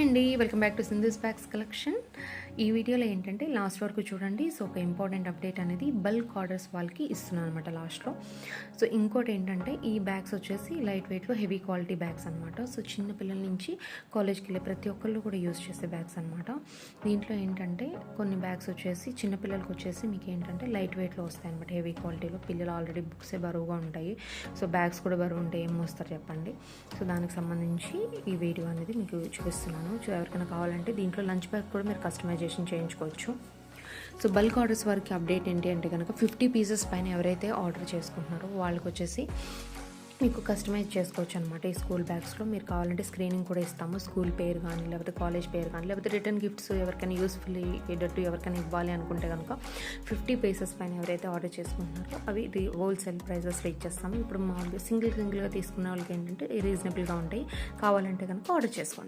అండి, welcome back to Sindhu's bags collection. ఈ వీడియోలో ఏంటంటే లాస్ట్ వరకు చూడండి. సో ఒక ఇంపార్టెంట్ అప్డేట్ అనేది బల్క్ ఆర్డర్స్ వాళ్ళకి ఇస్తున్నాను అనమాట లాస్ట్లో. సో ఇంకోటి ఏంటంటే ఈ బ్యాగ్స్ వచ్చేసి లైట్ వెయిట్లో హెవీ క్వాలిటీ బ్యాగ్స్ అనమాట. సో చిన్న పిల్లల నుంచి కాలేజ్కి వెళ్ళే ప్రతి ఒక్కళ్ళు కూడా యూజ్ చేసే బ్యాగ్స్ అనమాట. దీంట్లో ఏంటంటే కొన్ని బ్యాగ్స్ వచ్చేసి చిన్నపిల్లలకి వచ్చేసి మీకు ఏంటంటే లైట్ వెయిట్లో వస్తాయి అనమాట, హెవీ క్వాలిటీలో. పిల్లలు ఆల్రెడీ బుక్సే బరువుగా ఉంటాయి, సో బ్యాగ్స్ కూడా బరువు ఉంటాయి, ఏం వస్తారు చెప్పండి. సో దానికి సంబంధించి ఈ వీడియో అనేది మీకు చూపిస్తున్నాను. సో ఎవరికైనా కావాలంటే దీంట్లో లంచ్ బ్యాగ్ కూడా మీరు కస్టమైజేషన్ చేయించుకోవచ్చు. సో బల్క్ ఆర్డర్స్ వరకు అప్డేట్ ఏంటి అంటే కనుక 50 పీసెస్ పైన ఎవరైతే ఆర్డర్ చేసుకుంటున్నారో వాళ్ళకి వచ్చేసి మీకు కస్టమైజ్ చేసుకోవచ్చు అనమాట. ఈ స్కూల్ బ్యాగ్స్లో మీరు కావాలంటే స్క్రీనింగ్ కూడా ఇస్తాము, స్కూల్ పేరు కానీ లేకపోతే కాలేజ్ పేరు కానీ లేకపోతే రిటర్న్ గిఫ్ట్స్ ఎవరికైనా యూస్ఫుల్ అయ్యేటట్టు ఎవరికైనా ఇవ్వాలి అనుకుంటే కనుక 50 పీసెస్ పైన ఎవరైతే ఆర్డర్ చేసుకుంటున్నారో అవి హోల్సేల్ ప్రైజెస్లో ఇచ్చేస్తాము. ఇప్పుడు మామూలుగా సింగిల్గా తీసుకున్న వాళ్ళకి ఏంటంటే రీజనబుల్గా ఉంటాయి. కావాలంటే కనుక ఆర్డర్ చేసుకోండి.